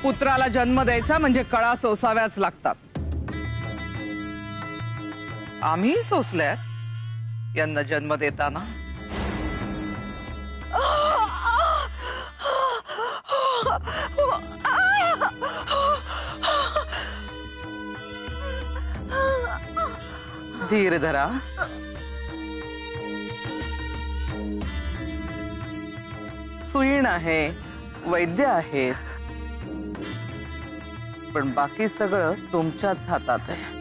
पुत्राला जन्म द्यायचा म्हणजे कळा सोसाव्याच लागतात. आम्ही सोसल्यात यांना जन्म देताना. धीर धरा. सुईण आहे, वैद्य आहेत, पण बाकी सगळं तुमच्याच हातात आहे.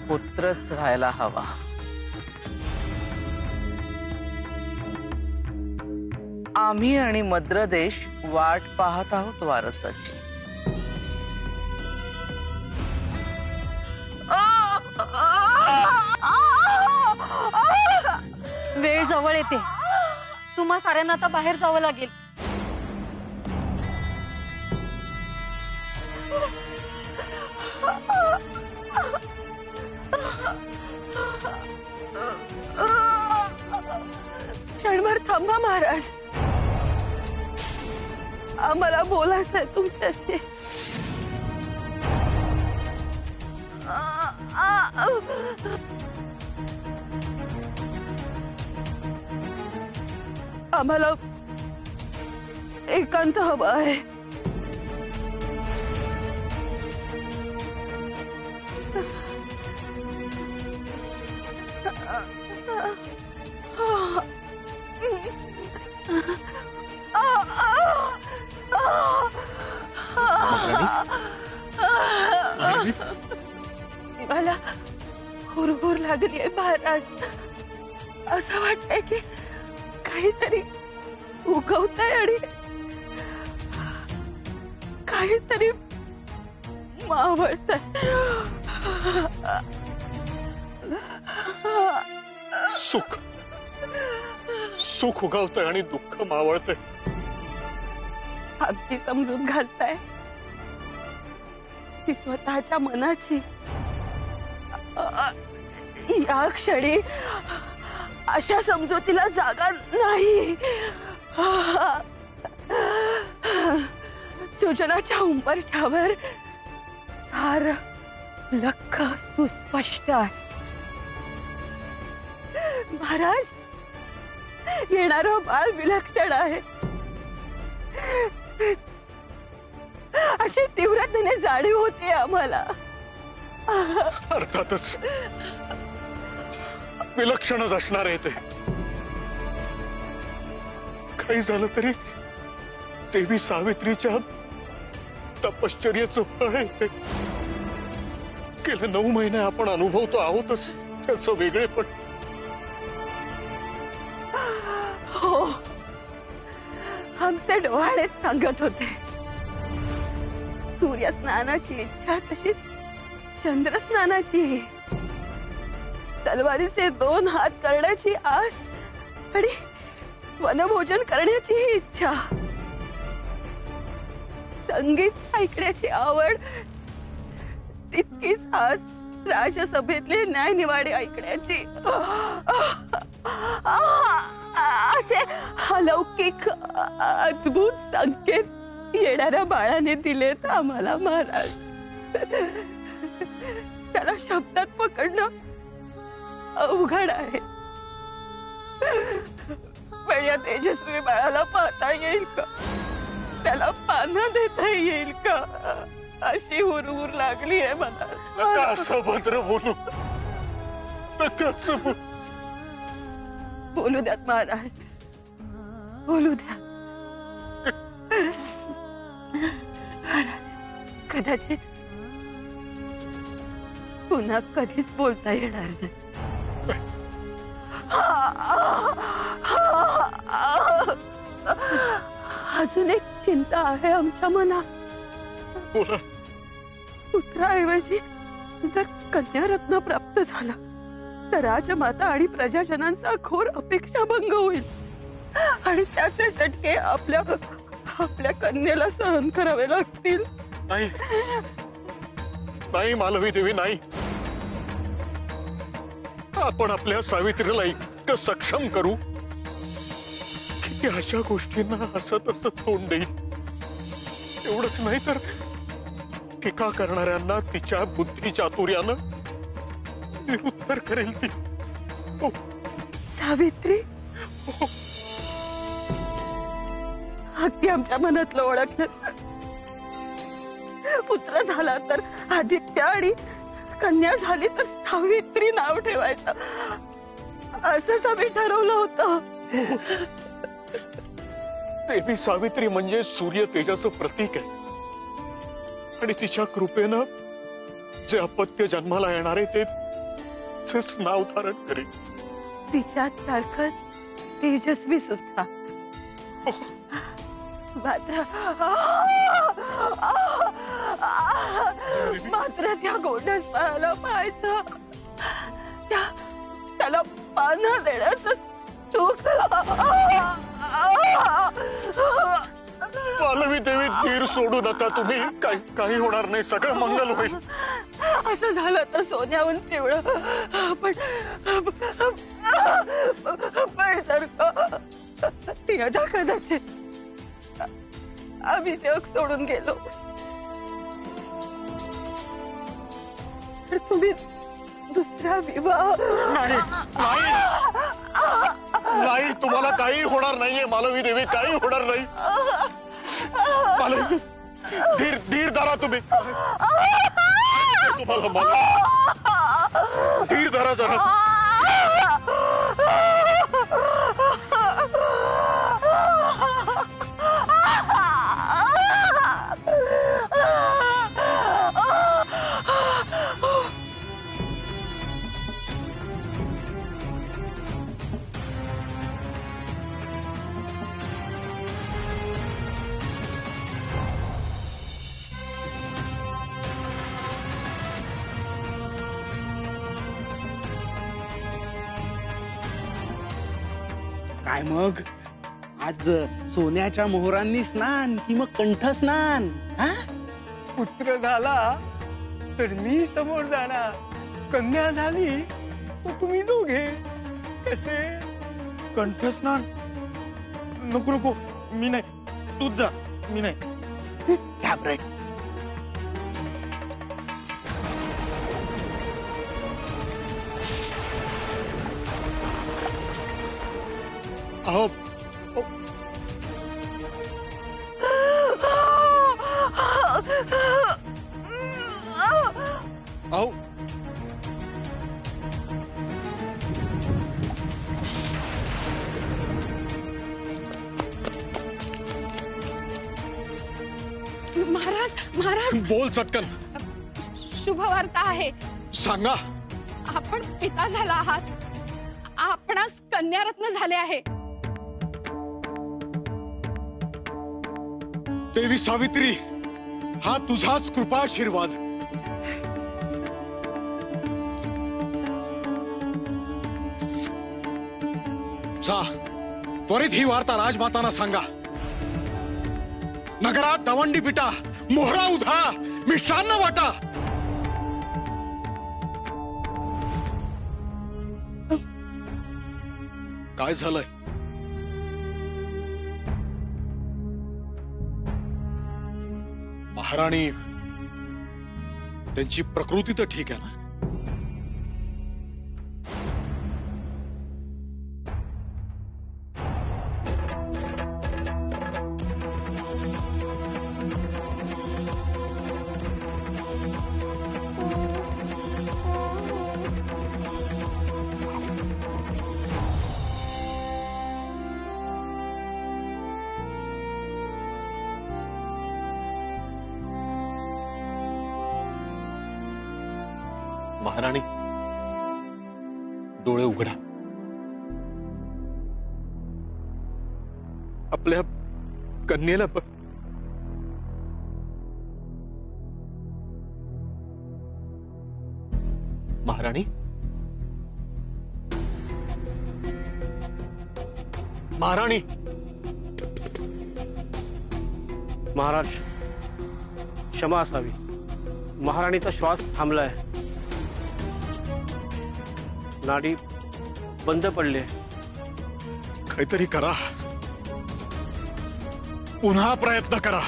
पुत्रच व्हायला हवा. आम्ही आणि मद्रदेश वाट पाहत आहोत वारसाची. वेळ जवळ येते. तुम्हा साऱ्यांना आता बाहेर जावं लागेल. क्षणभर थांबा महाराज, आम्हाला बोलायचंय तुमच्याशी. आम्हाला एकांत हवा आहे. मला हुरहुर लागली आहे महाराज. असं वाटतंय की काहीतरी उगवतंय आणि काहीतरी मावळतंय. सुख सुख उगवतंय आणि दुःख मावळतंय. अगदी समजून घालताय ती स्वतःच्या मनाची. या क्षणी अशा समजुतीला जागा नाही. सुजनाच्या उंबरठ्यावर सार लख सुस्पष्ट आहे. महाराज, येणारं बाळ विलक्षण आहे अशी तीव्रतेने जाणीव होती आम्हाला. अर्थातच विलक्षणच असणार आहे ते. काही झालं तरी देवी सावित्रीच्या तपश्चर्याचं फळ आहे ते. गेले 9 महिने आपण अनुभवतो आहोतच त्याचं वेगळेपण. हो, आमचे डोहाळेच सांगत होते. सूर्य स्नानाची इच्छा तशी चंद्र स्नानाची. तलवारीचे 2 हात करण्याची आस आणि वनभोजन करण्याची इच्छा. संगीत ऐकण्याची आवड, तितकीच आज राजसभेतले न्यायनिवाडे ऐकण्याची. असे अलौकिक अद्भुत संकेत येणाऱ्या बाळाने दिलेत आम्हाला महाराज. त्याला शब्दात पकडणं अवघड आहे. पण या तेजस्वी बाळाला पाहता येईल का? त्याला पानं देता येईल का? अशी हुरहुर लागली आहे मला. नका असं भद्र बोलू. नका असं बोलू. बोलू द्यात महाराज, बोलू द्या. कदाचित पुन्हा कधीच बोलता येणार नाही. अजून एक चिंता आहे आमच्या मनात. बोला. पुत्राऐवजी जर कन्यारत्न प्राप्त झाला तर राजमाता आणि प्रजाजनांचा घोर अपेक्षाभंग होईल आणि त्याचे चटके आपल्या कन्येला सहन करावे लागतील. नाही नाही मालवी देवी, नाही. आपण आपल्या सावित्रीला इतकं सक्षम करू की अशा गोष्टींना हसत हसत तोंड देईल. एवढंच नाही तर टीका करणाऱ्यांना तिच्या बुद्धी चातुर्यानं निरुत्तर करेल ती. हो, सावित्री, अगदी आमच्या मनातलं ओळखलं. पुत्र झाला तर आदित्य आणि कन्या झाली तर सावित्री नाव ठेवायचं, असंच आम्ही ठरवलं होतं. देवी सावित्री म्हणजे सूर्य तेजाचं प्रतीक आहे आणि तिच्या कृपेनं जे अपत्य जन्माला येणार आहे तेच नाव धारण करेल. तिच्यात सारखं तेजस्वी सुद्धा. मात्र त्या गोंडस बाळाला पाहायचं, त्याला पानं देण्याचं सुख. पालवी देवी, धीर सोडू नका तुम्ही. काही होणार नाही, सगळं मंगल होईल. असं झालं तर सोन्याहून पिवळं, पण जर यदा कदाचित आम्ही जग सोडून गेलो तर तुम्ही दुसरा विवाह. नाही, तुम्हाला काही होणार नाहीये मालवी देवी, काही होणार नाही. मालवी, धीर धरा तुम्ही. तुम्हाला धीर धरा जरा. काय मग आज सोन्याच्या मोहरांनी स्नान की मग कंठ स्नान? हा, पुत्र झाला तर मी समोर जाणार, कन्या झाली तर तुम्ही दोघे. कसे? कंठस्नान नको नको, मी नाही, तूच जा. मी नाही. घाबरट. अहो, अहो, महाराज, महाराज, बोल चटकन. शुभवार्ता आहे. सांगा. आपण पिता झाला आहात. आपणास कन्यारत्न झाले आहे. देवी सावित्री, हा तुझाच कृपा आशीर्वाद. जा, त्वरित ही वार्ता राजमातांना सांगा. नगरात दवंडी पिटा, मोहरा उधळा, मिष्टान्न वाटा. काय झालंय? महाराणी, त्यांची प्रकृती तर ठीक आहे ना? महाराणी, डोळे उघडा. आपल्या कन्येला महाराणी, महाराणी. महाराज, क्षमा असावी. महाराणीचा श्वास थांबलाय, नाडी बंद पडली. काहीतरी करा. पुन्हा प्रयत्न करा.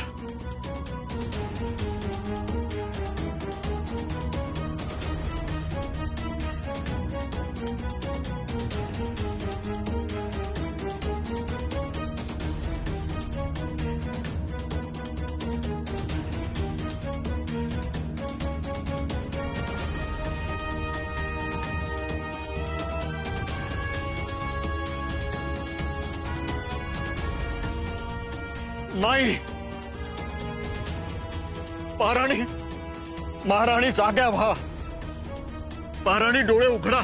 नाही, महाराणी, महाराणी जाग्या व्हा. महाराणी डोळे उघडा.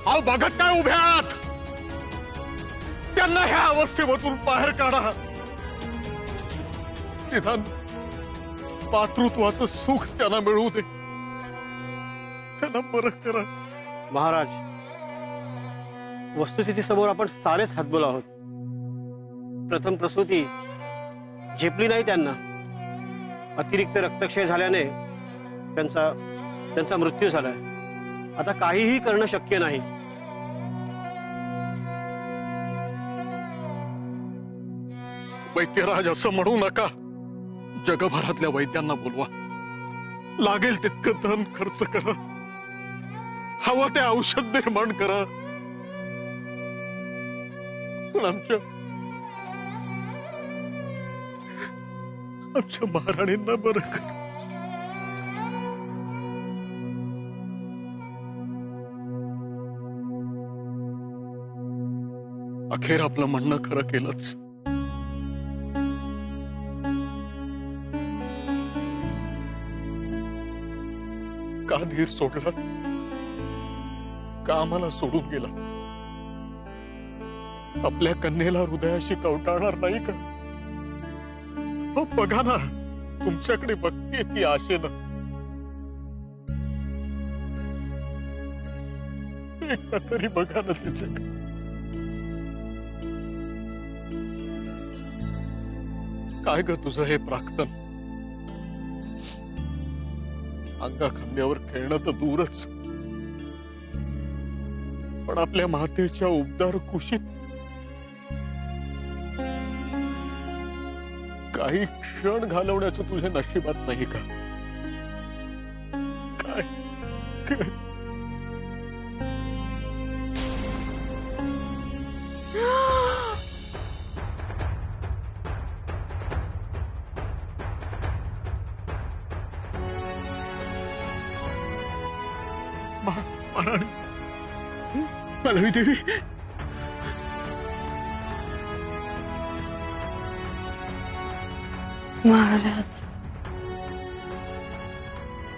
अहो बघत काय उभ्या आहात? त्यांना ह्या अवस्थेमधून बाहेर काढा. निदान मातृत्वाचं सुख त्यांना मिळू दे. त्यांना बरं करा. महाराज, वस्तुस्थिती समोर आपण सारेच हातबल आहोत. प्रथम प्रसूती झेपली नाही त्यांना. अतिरिक्त रक्तक्षय झाल्याने त्यांचा मृत्यू झालाय. आता काहीही करणं शक्य नाही. वैद्यराज, असं म्हणू नका. जगभरातल्या वैद्यांना बोलवा. लागेल तितकं धन खर्च करा. हवं ते औषध निर्माण करा. पण आमच्या महाराणींना बरं करा. अखेर आपलं म्हणणं खरं केलंच. का धीर सोडला? का आम्हाला सोडून गेला? आपल्या कन्येला हृदयाशी कवटाळणार नाही का? हो बघा ना, तुमच्याकडे बघतीये ती आशेनं. एकदा तरी बघा ना तिच्याकडे. काय ग तुझं हे प्राक्तन? अंगा खांद्यावर खेळणं तर दूरच, पण आपल्या मातेच्या उबदार कुशीत काही क्षण घालवण्याचं तुझ्या नशिबात नाही का? काय महाराणी, पल्लवी देवी, महाराज,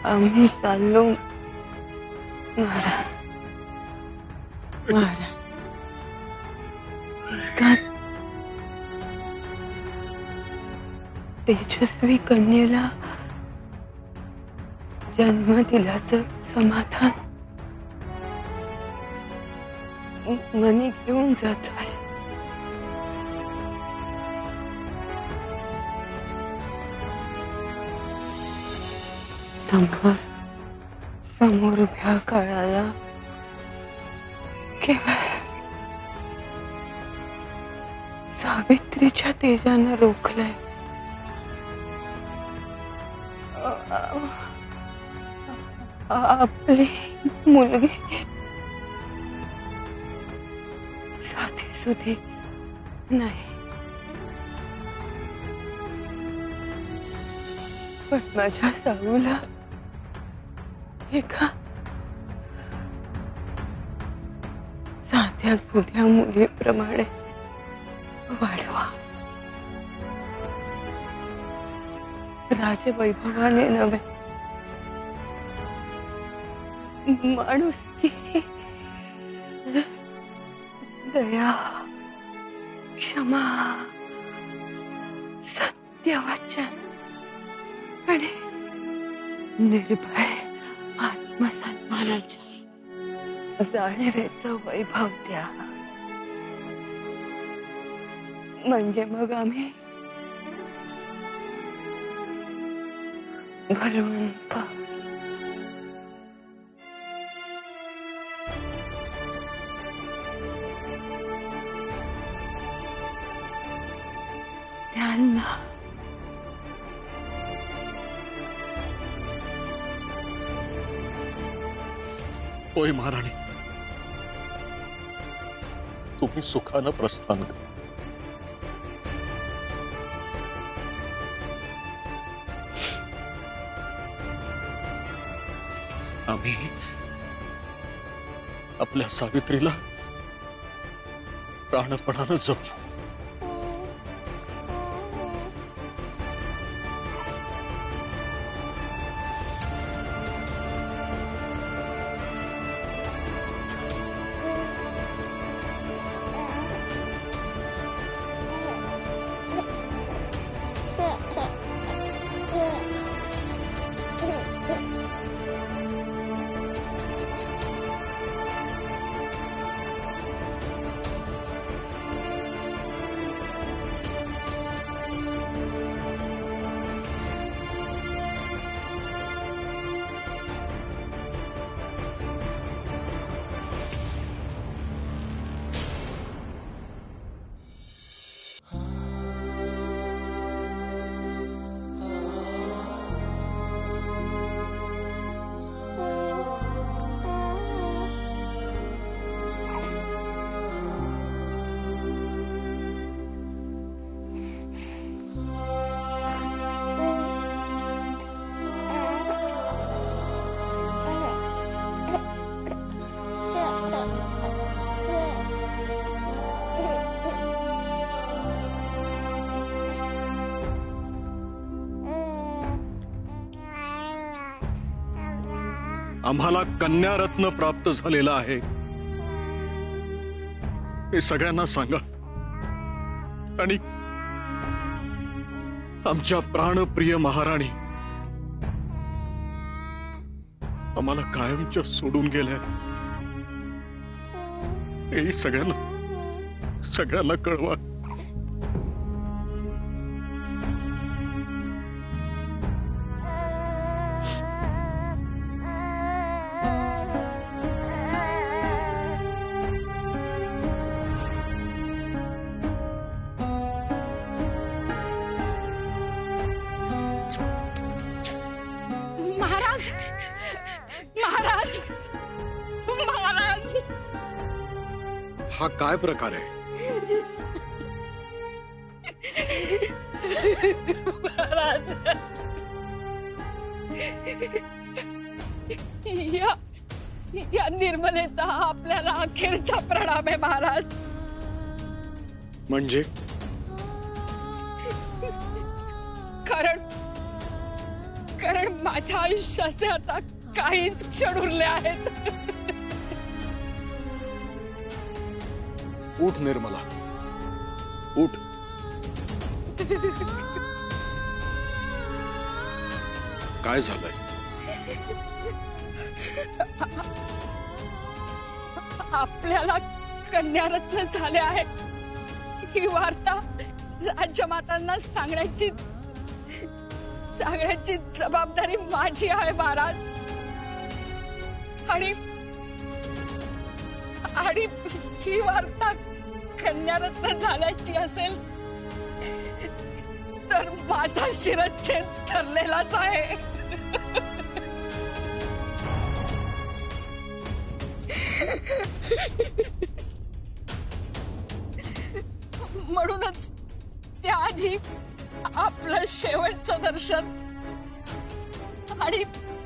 आम्ही चाललो. महाराज, महाराज, एका तेजस्वी कन्येला जन्म दिल्याचं समाधान मनी घेऊन जातोय. समोर उभ्या काळाला केवळ सावित्रीच्या तेजानं रोखलंय. आपली मुलगी साधी सुधी नाही, पण माझ्या साऊला एका साध्या सुध्या मुलीप्रमाणे वाढवा. राजवैभवाने नव्हे, माणुसकी, दया, क्षमा, सत्यवचन आणि निर्भय आत्मसन्मानाच्या जाणीवेचं वैभव द्या. म्हणजे मग आम्ही भरवंत. सगळ्यांना. होय महाराणी, तुम्ही सुखानं प्रस्थान करा. आम्ही आपल्या सावित्रीला प्राणपणानं जपू. आम्हाला कन्यारत्न प्राप्त झालेला आहे हे सगळ्यांना सांगा आणि आमच्या प्राणप्रिय महाराणी आम्हाला कायमच्या सोडून गेल्या हे सगळ्यांना कळवा. महाराज, महाराज, महाराज, हा काय प्रकार आहे? महाराज, या निर्मलेचा हा आपल्याला अखेरचा प्रणाम आहे महाराज. म्हणजे कारण माझ्या आयुष्याचे आता काहीच क्षण उरले आहेत. उठ निर्मला, उठ. काय झालंय? आपल्याला कन्यारत्न झाले आहे ही वार्ता राज्यमातांना सांगण्याची जबाबदारी माझी आहे महाराज. आणि ही वार्ता कन्यारत्न झाल्याची असेल तर माझा शिरच्छेद ठरलेलाच आहे. म्हणूनच त्याआधी आपलं शेवटचं दर्शन आणि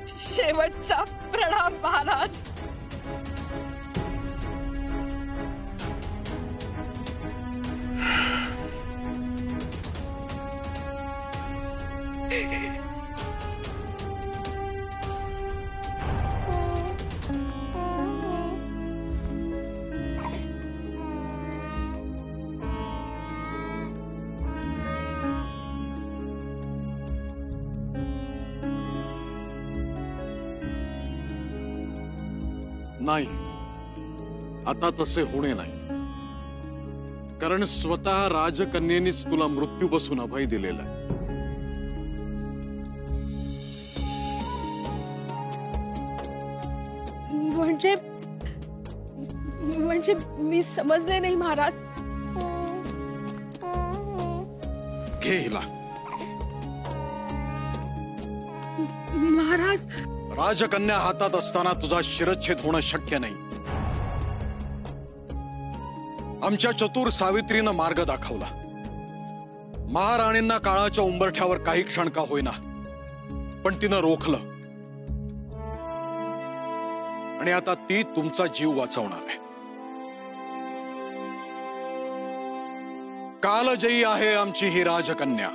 शेवटचा प्रणाम महाराज. नाही, आता तसे होणे नाही. कारण स्वतः राजकन्येनीच तुला मृत्यूपासून अभय दिलेला आहे. म्हणजे मी समजले नाही महाराज. घे हिला. महाराज, राजकन्या हातात असताना तुझा शिरच्छेद होणं शक्य नाही. आमच्या चतुर सावित्रीनं मार्ग दाखवला. महाराणींना काळाच्या उंबरठ्यावर काही क्षण का होईना, पण तिनं रोखलं. आणि आता ती तुमचा जीव वाचवणार आहे. कालजयी आहे आमची ही राजकन्या.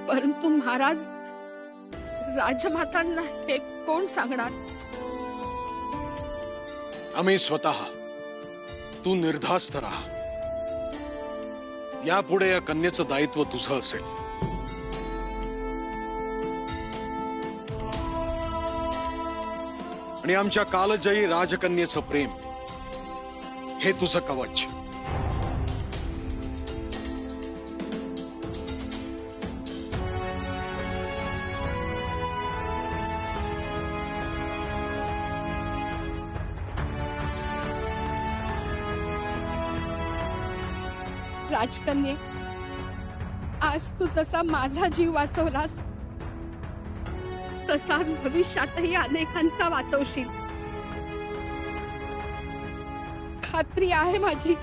परंतु महाराज, राजमातांना हे कोण सांगणार? आम्ही स्वतः. तू निर्धास्त राहा. यापुढे या कन्येचं दायित्व तुझं असेल. आणि आमच्या कालजयी राजकन्येचं प्रेम हे तुझं कवच. राजकन्ये, आज तू जसा माझा जीव वाचवलास, तसाच भविष्यातही अनेकांचा वाचवशील. खात्री आहे माझी.